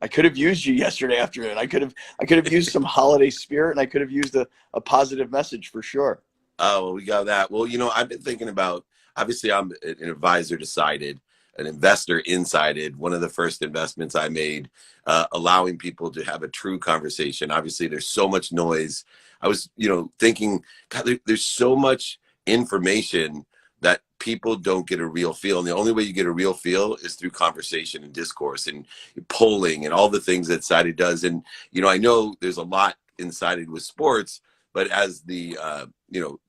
I could have used you yesterday afternoon. I could have used some holiday spirit, and I could have used a positive message for sure. Oh, well, we got that. Well, I've been thinking about, obviously I'm an advisor decided, an investor insided. One of the first investments I made, allowing people to have a true conversation. Obviously there's so much noise. I was, thinking, God, there's so much information that people don't get a real feel. And the only way you get a real feel is through conversation and discourse and polling and all the things that Sided does. And, I know there's a lot insided with sports, but as the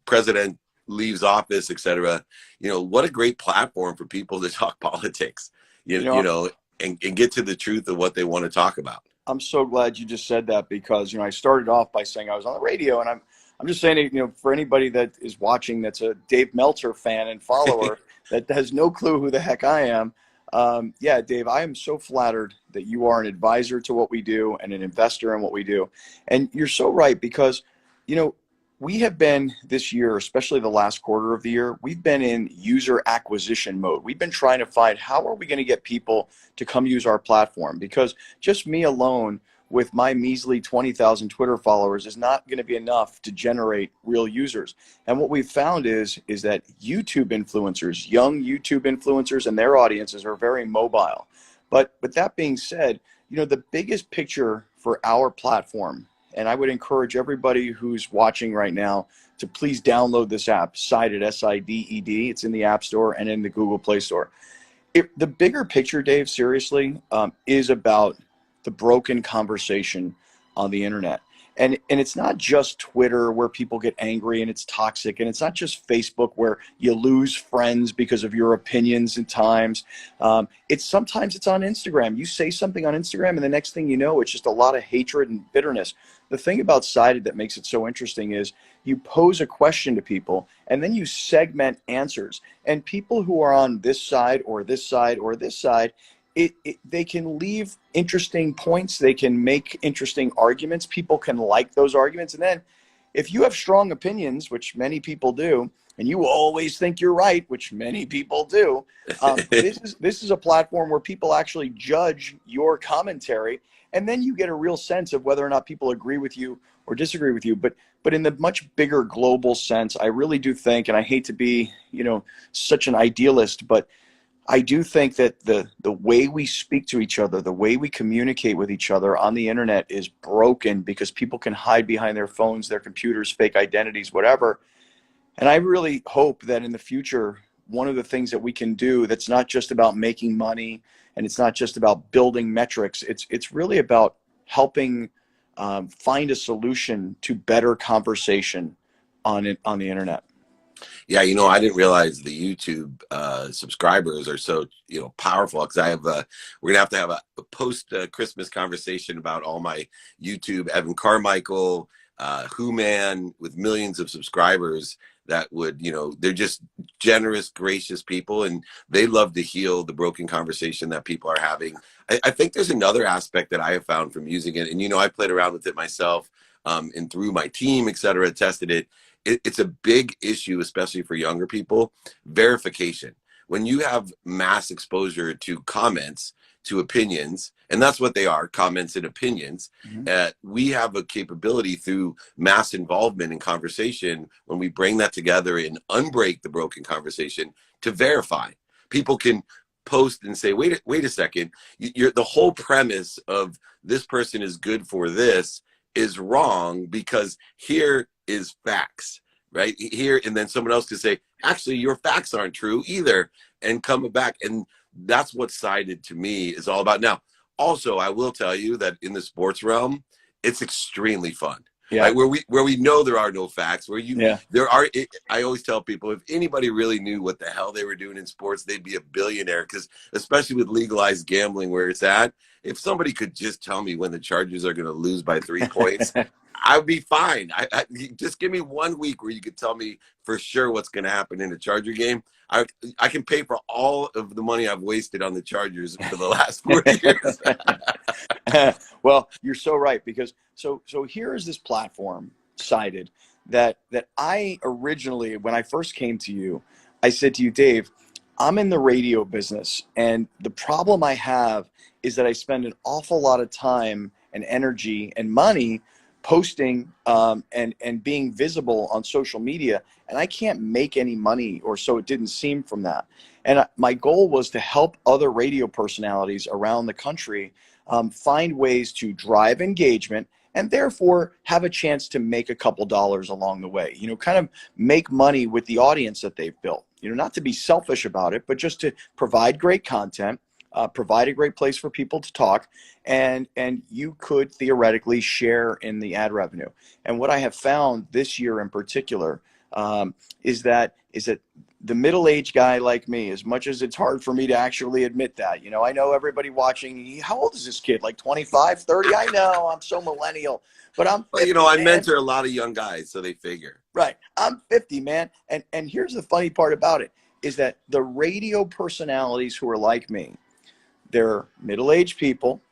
president leaves office, et cetera, what a great platform for people to talk politics, You know, and get to the truth of what they want to talk about. I'm so glad you just said that because, I started off by saying I was on the radio, and I'm just saying, for anybody that is watching that's a Dave Meltzer fan and follower that has no clue who the heck I am. Yeah, Dave, I am so flattered that you are an advisor to what we do and an investor in what we do. And you're so right because, we have been this year, especially the last quarter of the year, we've been in user acquisition mode. We've been trying to find how are we going to get people to come use our platform, because just me alone with my measly 20,000 Twitter followers is not going to be enough to generate real users. And what we've found is that YouTube influencers, young YouTube influencers and their audiences are very mobile. But that being said, the biggest picture for our platform, and I would encourage everybody who's watching right now to please download this app, Sided, S-I-D-E-D. It's in the App Store and in the Google Play Store. The bigger picture, Dave, seriously, is about the broken conversation on the internet. And it's not just Twitter where people get angry and it's toxic, and it's not just Facebook where you lose friends because of your opinions at times. Sometimes it's on Instagram. You say something on Instagram and the next thing you know, it's just a lot of hatred and bitterness. The thing about Sided that makes it so interesting is you pose a question to people and then you segment answers. And people who are on this side or this side or this side, they can leave interesting points. They can make interesting arguments. People can like those arguments. And then if you have strong opinions, which many people do, and you always think you're right, which many people do, this is a platform where people actually judge your commentary. And then you get a real sense of whether or not people agree with you or disagree with you. But in the much bigger global sense, I really do think, and I hate to be, such an idealist, but I do think that the way we speak to each other, the way we communicate with each other on the internet is broken because people can hide behind their phones, their computers, fake identities, whatever. And I really hope that in the future, one of the things that we can do that's not just about making money and it's not just about building metrics, it's really about helping find a solution to better conversation on the internet. Yeah, I didn't realize the YouTube subscribers are so powerful, because we're gonna have a post Christmas conversation about all my YouTube Evan Carmichael, Who Man with millions of subscribers that would they're just generous, gracious people, and they love to heal the broken conversation that people are having. I think there's another aspect that I have found from using it, and I played around with it myself, and through my team, et cetera, tested it. It's a big issue, especially for younger people, verification. When you have mass exposure to comments, to opinions, and that's what they are, comments and opinions, we have a capability through mass involvement in conversation, when we bring that together and unbreak the broken conversation, to verify. People can post and say, wait a second, the whole premise of this person is good for this is wrong, because here is facts right here, and then someone else could say, actually your facts aren't true either, and come back. And that's what Sided to me is all about. Now also, I will tell you that in the sports realm, it's extremely fun. Yeah. Right? Where we know there are no facts, there are. I always tell people, if anybody really knew what the hell they were doing in sports, they'd be a billionaire. Because especially with legalized gambling where it's at, if somebody could just tell me when the Chargers are going to lose by 3 points, I'd be fine. Just give me 1 week where you could tell me for sure what's going to happen in a Charger game. I can pay for all of the money I've wasted on the Chargers for the last 4 years. Well, you're so right, because so here is this platform, Sided, that I originally, when I first came to you, I said to you, Dave, I'm in the radio business, and the problem I have is that I spend an awful lot of time and energy and money posting and being visible on social media, and I can't make any money, or so it didn't seem from that. And my goal was to help other radio personalities around the country find ways to drive engagement and therefore have a chance to make a couple dollars along the way, kind of make money with the audience that they've built, not to be selfish about it, but just to provide great content, provide a great place for people to talk, and you could theoretically share in the ad revenue. And what I have found this year in particular is that the middle-aged guy like me, as much as it's hard for me to actually admit that, I know everybody watching, how old is this kid? Like 25, 30? I know, I'm so millennial, but I'm 50, well, I man. mentor a lot of young guys, so they figure. Right. I'm 50, man. And here's the funny part about it is that the radio personalities who are like me, they're middle-aged people,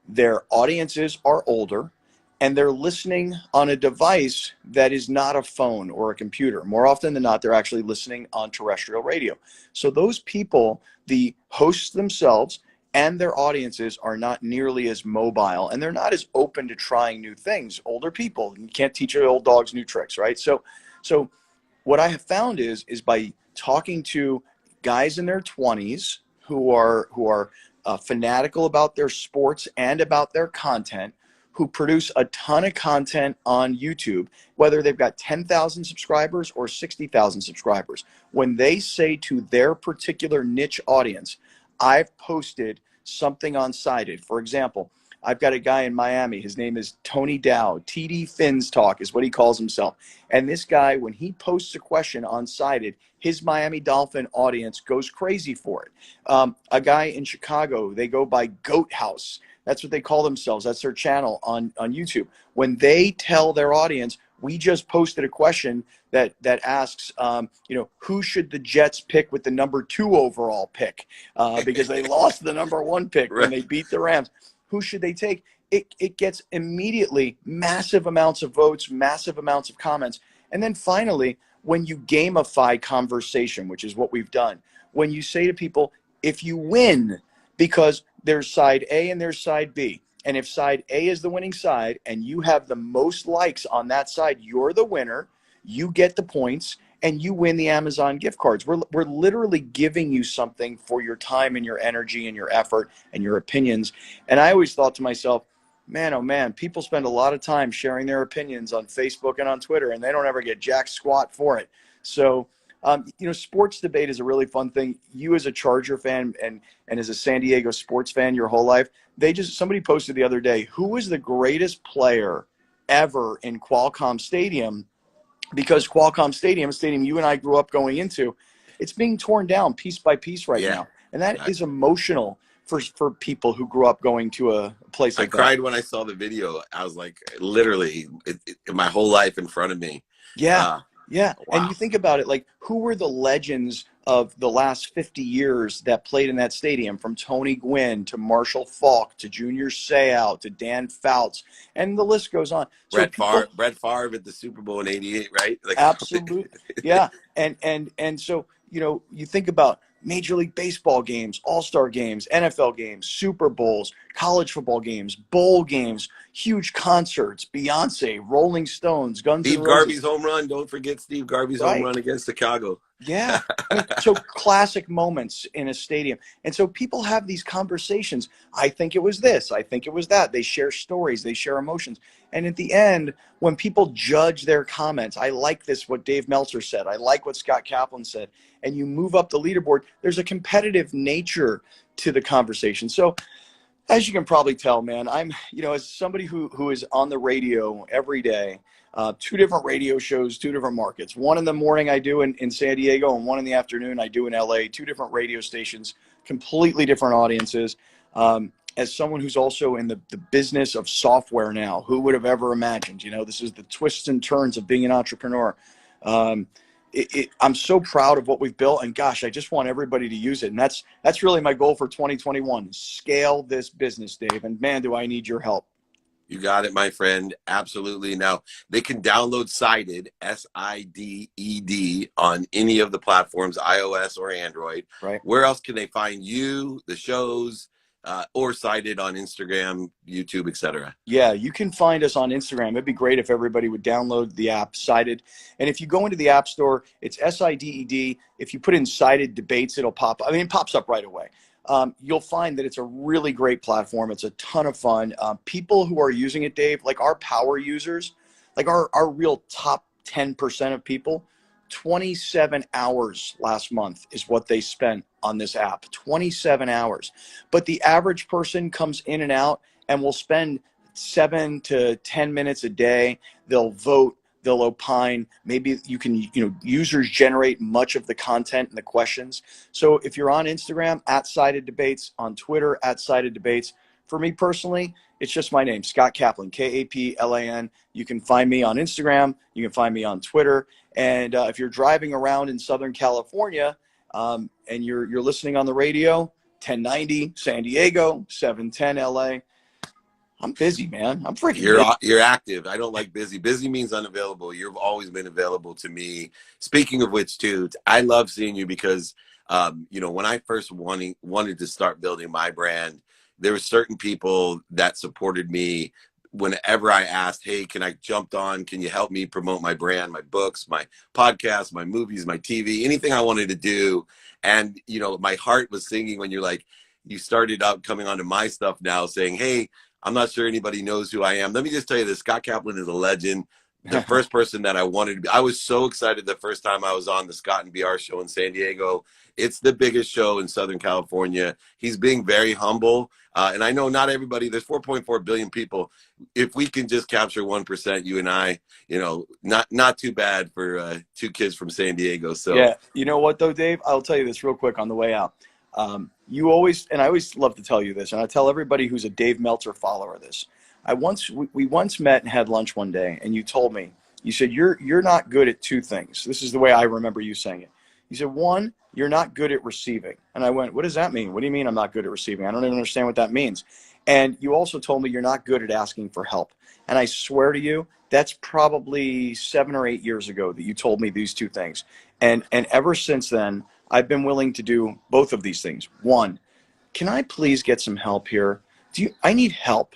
their audiences are older, and they're listening on a device that is not a phone or a computer. More often than not, they're actually listening on terrestrial radio. So those people, the hosts themselves and their audiences, are not nearly as mobile, and they're not as open to trying new things. Older people, you can't teach old dogs new tricks, right? So what I have found is by talking to guys in their 20s who are fanatical about their sports and about their content, who produce a ton of content on YouTube, whether they've got 10,000 subscribers or 60,000 subscribers, when they say to their particular niche audience, I've posted something on Sided. For example, I've got a guy in Miami. His name is Tony Dow. TD Fins Talk is what he calls himself. And this guy, when he posts a question on Sided, his Miami Dolphin audience goes crazy for it. A guy in Chicago, they go by Goat House. That's what they call themselves. That's their channel on YouTube. When they tell their audience, we just posted a question that asks, who should the Jets pick with the number 2 overall pick? Because they lost the number 1 pick when they beat the Rams. Who should they take? It gets immediately massive amounts of votes, massive amounts of comments. And then finally, when you gamify conversation, which is what we've done, when you say to people, if you win, because there's side A and there's side B, and if side A is the winning side and you have the most likes on that side, you're the winner, you get the points, and you win the Amazon gift cards. We're literally giving you something for your time and your energy and your effort and your opinions. And I always thought to myself, man, oh man, people spend a lot of time sharing their opinions on Facebook and on Twitter, and they don't ever get jack squat for it. So, sports debate is a really fun thing. You as a Charger fan and as a San Diego sports fan your whole life, somebody posted the other day, who was the greatest player ever in Qualcomm Stadium? Because Qualcomm Stadium, a stadium you and I grew up going into, it's being torn down piece by piece right now. And that is emotional for people who grew up going to a place like that. I cried when I saw the video. I was like, literally, my whole life in front of me. Yeah. Wow. And you think about it, like, who were the legends of the last 50 years that played in that stadium, from Tony Gwynn to Marshall Faulk to Junior Seau to Dan Fouts, and the list goes on. Brett Favre at the Super Bowl in '88, right? Like, absolutely. Yeah. And so, you think about Major League Baseball games, All-Star games, NFL games, Super Bowls, college football games, bowl games, huge concerts, Beyonce, Rolling Stones, Guns N' Roses. Steve Garvey's home run. Don't forget Steve Garvey's home run against Chicago. Yeah. So classic moments in a stadium. And so people have these conversations. I think it was this. I think it was that. They share stories. They share emotions. And at the end, when people judge their comments, I like this, what Dave Meltzer said. I like what Scott Kaplan said. And you move up the leaderboard, there's a competitive nature to the conversation. So as you can probably tell, man, I'm, as somebody who is on the radio every day, 2 different radio shows, 2 different markets. One in the morning I do in San Diego, and one in the afternoon I do in LA. 2 different radio stations, completely different audiences. As someone who's also in the business of software now, who would have ever imagined? This is the twists and turns of being an entrepreneur. I'm so proud of what we've built, and gosh, I just want everybody to use it. And that's really my goal for 2021: scale this business, Dave. And man, do I need your help. You got it, my friend. Absolutely. Now, they can download Sided, SIDED, on any of the platforms, iOS or Android. Right. Where else can they find you, the shows, or Cited on Instagram, YouTube, etc. Yeah, you can find us on Instagram. It'd be great if everybody would download the app Cited. And if you go into the App Store, it's SIDED. If you put in Cited Debates, it'll pop up. I mean, it pops up right away. You'll find that it's a really great platform. It's a ton of fun. People who are using it, Dave, like our power users, like our real top 10% of people, 27 hours last month is what they spent on this app. 27 hours. But the average person comes in and out and will spend 7 to 10 minutes a day. They'll vote, they'll opine. Maybe you can, users generate much of the content and the questions. So if you're on Instagram, @Cited Debates, on Twitter, @Cited Debates. For me personally, it's just my name, Scott Kaplan, Kaplan. You can find me on Instagram. You can find me on Twitter. And if you're driving around in Southern California and you're listening on the radio, 1090 San Diego, 710 LA. I'm busy, man. I'm freaking busy. You're active. I don't like busy. Busy means unavailable. You've always been available to me. Speaking of which, too, I love seeing you because, when I first wanted to start building my brand, there were certain people that supported me whenever I asked, hey, can I jump on? Can you help me promote my brand, my books, my podcasts, my movies, my TV, anything I wanted to do? And, my heart was singing when you started out coming onto my stuff now saying, hey, I'm not sure anybody knows who I am. Let me just tell you this, Scott Kaplan is a legend. The first person that I wanted to be. I was so excited the first time I was on the Scott and BR show in San Diego. It's the biggest show in Southern California. He's being very humble. And I know not everybody, there's 4.4 billion people. If we can just capture 1%, you and I, not too bad for two kids from San Diego. So yeah, you know what though, Dave? I'll tell you this real quick on the way out. I always love to tell you this, and I tell everybody who's a Dave Meltzer follower this. We once met and had lunch one day, and you told me, you said, you're not good at two things. This is the way I remember you saying it. You said, one, you're not good at receiving. And I went, what does that mean? What do you mean I'm not good at receiving? I don't even understand what that means. And you also told me you're not good at asking for help. And I swear to you, that's probably 7 or 8 years ago that you told me these two things. And ever since then, I've been willing to do both of these things. One, can I please get some help here? I need help,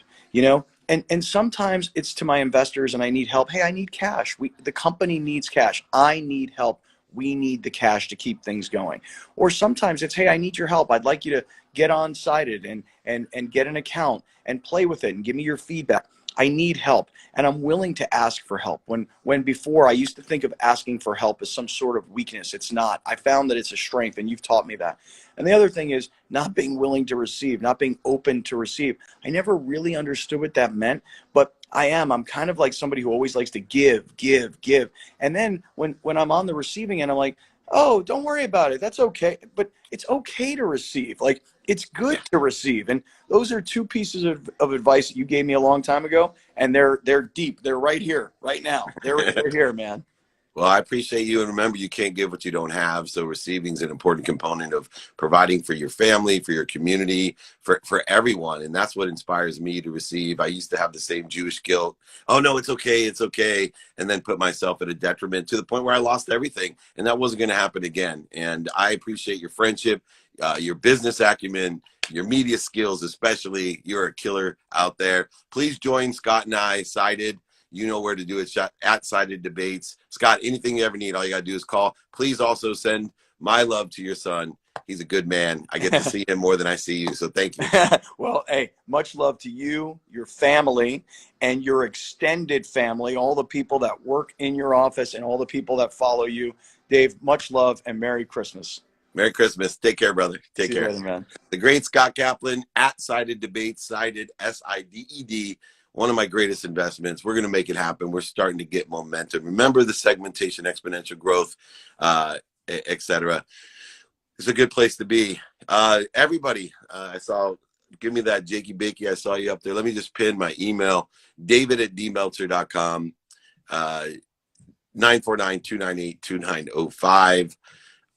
And sometimes it's to my investors and I need help. Hey, I need cash. The company needs cash. I need help. We need the cash to keep things going. Or sometimes it's, hey, I need your help. I'd like you to get on Cited and get an account and play with it and give me your feedback. I need help, and I'm willing to ask for help. When before I used to think of asking for help as some sort of weakness. It's not. I found that it's a strength, and you've taught me that. And the other thing is not being willing to receive, not being open to receive. I never really understood what that meant, but I'm kind of like somebody who always likes to give. And then when I'm on the receiving end, I'm like, oh, don't worry about it. That's okay. But it's okay to receive. Like, it's good to receive. And those are two pieces of advice that you gave me a long time ago. And they're deep. They're right here, right now. They're here, man. Well, I appreciate you. And remember, you can't give what you don't have. So receiving is an important component of providing for your family, for your community, for everyone. And that's what inspires me to receive. I used to have the same Jewish guilt. Oh, no, it's okay. It's okay. And then put myself at a detriment to the point where I lost everything. And that wasn't going to happen again. And I appreciate your friendship, your business acumen, your media skills, especially. You're a killer out there. Please join Scott and I, Cited. You know where to do it, @Cited Debates. Scott, anything you ever need, all you got to do is call. Please also send my love to your son. He's a good man. I get to see him more than I see you, so thank you. Well, hey, much love to you, your family, and your extended family, all the people that work in your office and all the people that follow you. Dave, much love and Merry Christmas. Merry Christmas. Take care, brother. Take care. See you later, man. The great Scott Kaplan, @Cited Debates, Cited, SIDED. One of my greatest investments. We're going to make it happen. We're starting to get momentum. Remember the segmentation, exponential growth, etc. It's a good place to be. Everybody, I saw, give me that Jakey Bakey. I saw you up there. Let me just pin my email, david@dmeltzer.com, 949-298-2905.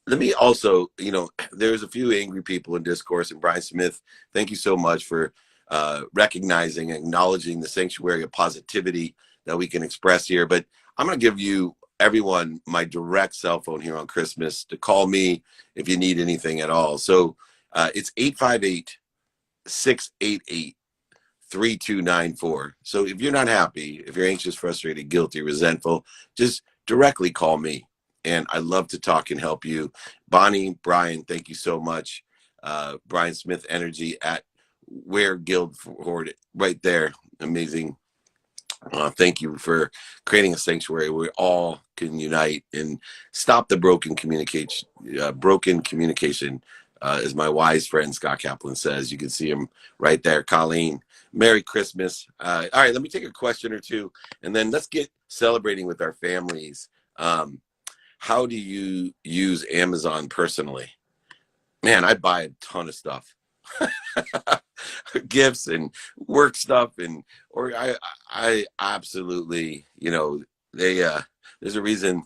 Let me also, there's a few angry people in discourse, and Brian Smith, thank you so much for recognizing and acknowledging the sanctuary of positivity that we can express here. But I'm going to give everyone my direct cell phone here on Christmas to call me if you need anything at all. So it's 688 3294. So if you're not happy, if you're anxious, frustrated, guilty, resentful, just directly call me. And I love to talk and help you. Bonnie, Brian, thank you so much. Brian Smith Energy at Where Guildford, right there. Amazing. Thank you for creating a sanctuary where we all can unite and stop the broken communication. Broken communication, as my wise friend Scott Kaplan says. You can see him right there. Colleen, Merry Christmas. All right, let me take a question or two, and then let's get celebrating with our families. How do you use Amazon personally? Man, I buy a ton of stuff. Gifts and work stuff, and or I absolutely, they there's a reason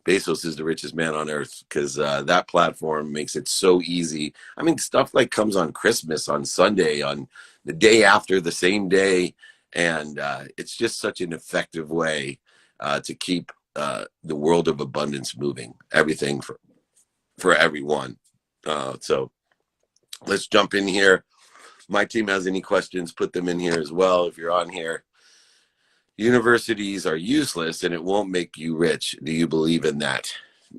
Bezos is the richest man on earth, because that platform makes it so easy. I mean, stuff like comes on Christmas, on Sunday, on the day after, the same day, and it's just such an effective way to keep the world of abundance moving. Everything for everyone. So let's jump in here. My team has any questions, put them in here as well. If you're on here, universities are useless and it won't make you rich. Do you believe in that?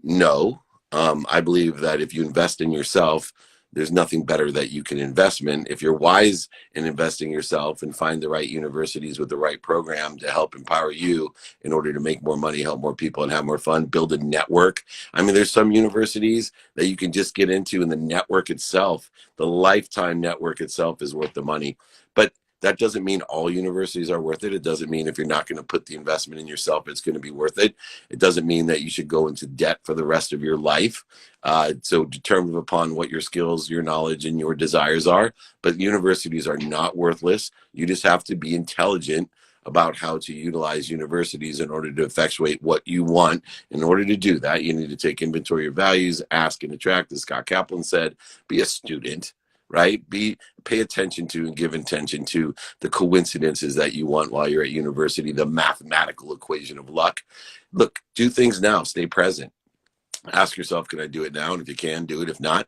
No. I believe that if you invest in yourself, there's nothing better that you can invest in. If you're wise in investing yourself and find the right universities with the right program to help empower you in order to make more money, help more people, and have more fun, build a network. I mean, there's some universities that you can just get into, and the network itself, the lifetime network itself, is worth the money. But that doesn't mean all universities are worth it. It doesn't mean if you're not going to put the investment in yourself, it's going to be worth it. It doesn't mean that you should go into debt for the rest of your life. So determined upon what your skills, your knowledge, and your desires are. But universities are not worthless. You just have to be intelligent about how to utilize universities in order to effectuate what you want. In order to do that, you need to take inventory of values, ask and attract, as Scott Kaplan said, be a student. Right? Pay attention to and give attention to the coincidences that you want while you're at university, the mathematical equation of luck. Look, do things now, stay present. Ask yourself, can I do it now? And if you can, do it. If not,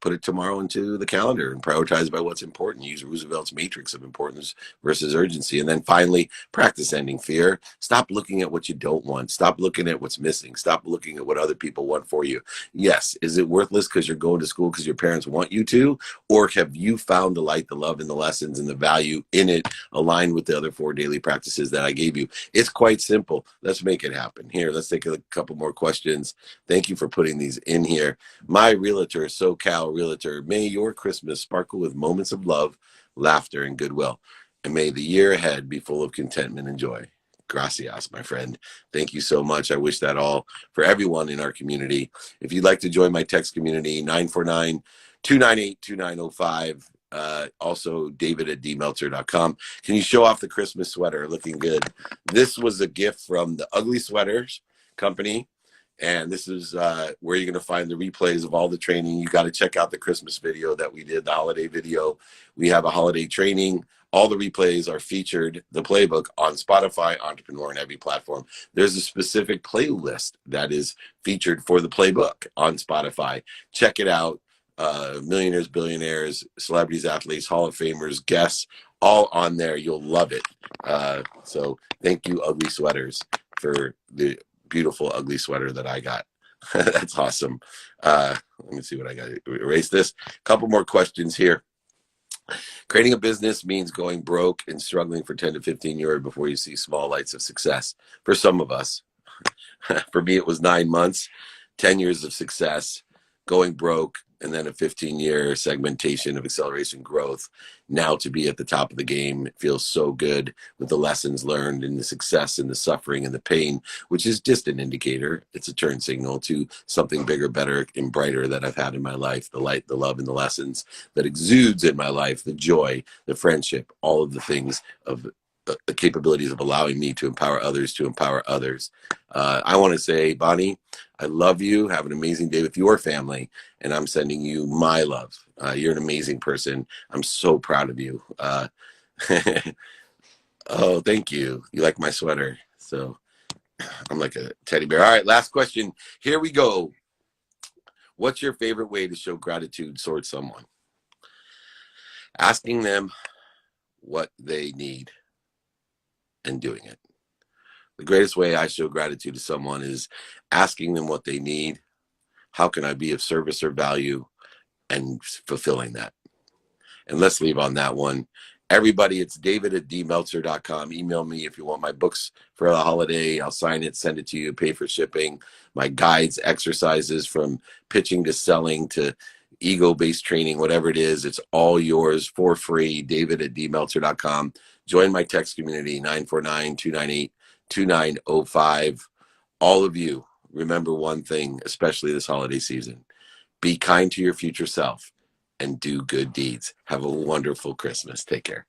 put it tomorrow into the calendar and prioritize by what's important. Use Roosevelt's matrix of importance versus urgency. And then finally, practice ending fear. Stop looking at what you don't want. Stop looking at what's missing. Stop looking at what other people want for you. Yes, is it worthless because you're going to school because your parents want you to? Or have you found the light, the love, and the lessons and the value in it aligned with the other 4 daily practices that I gave you? It's quite simple. Let's make it happen. Here, let's take a couple more questions. Thank you for putting these in here. My realtor, SoCal realtor, may your Christmas sparkle with moments of love, laughter, and goodwill. And may the year ahead be full of contentment and joy. Gracias, my friend. Thank you so much. I wish that all for everyone in our community. If you'd like to join my text community, 949-298-2905. Also, david@dmeltzer.com. Can you show off the Christmas sweater? Looking good. This was a gift from the Ugly Sweaters company. And this is where you're going to find the replays of all the training. You got to check out the Christmas video that we did, the holiday video. We have a holiday training. All the replays are featured, the playbook, on Spotify, Entrepreneur, and every platform. There's a specific playlist that is featured for the playbook on Spotify. Check it out. Millionaires, billionaires, celebrities, athletes, Hall of Famers, guests, all on there. You'll love it. So thank you, Ugly Sweaters, for the beautiful ugly sweater that I got. That's awesome. Let me see what I got. Erase this. Couple more questions here. Creating a business means going broke and struggling for 10 to 15 years before you see small lights of success. For some of us, for me, it was 9 months, 10 years of success, going broke, and then a 15-year segmentation of acceleration growth. Now to be at the top of the game, it feels so good with the lessons learned and the success and the suffering and the pain, which is just an indicator. It's a turn signal to something bigger, better, and brighter that I've had in my life. The light, the love, and the lessons that exudes in my life, the joy, the friendship, all of the things of the capabilities of allowing me to empower others to empower others. I want to say, Bonnie, I love you. Have an amazing day with your family. And I'm sending you my love. You're an amazing person. I'm so proud of you. Oh, thank you. You like my sweater. So I'm like a teddy bear. All right, last question. Here we go. What's your favorite way to show gratitude towards someone? Asking them what they need and doing it. The greatest way I show gratitude to someone is asking them what they need. How can I be of service or value, and fulfilling that? And let's leave on that one. Everybody, it's david@dmeltzer.com. Email me if you want my books for the holiday. I'll sign it, send it to you, pay for shipping. My guides, exercises from pitching to selling to ego-based training, whatever it is, it's all yours for free. david@dmeltzer.com. Join my text community, 949-298-2905. All of you, remember one thing, especially this holiday season. Be kind to your future self and do good deeds. Have a wonderful Christmas. Take care.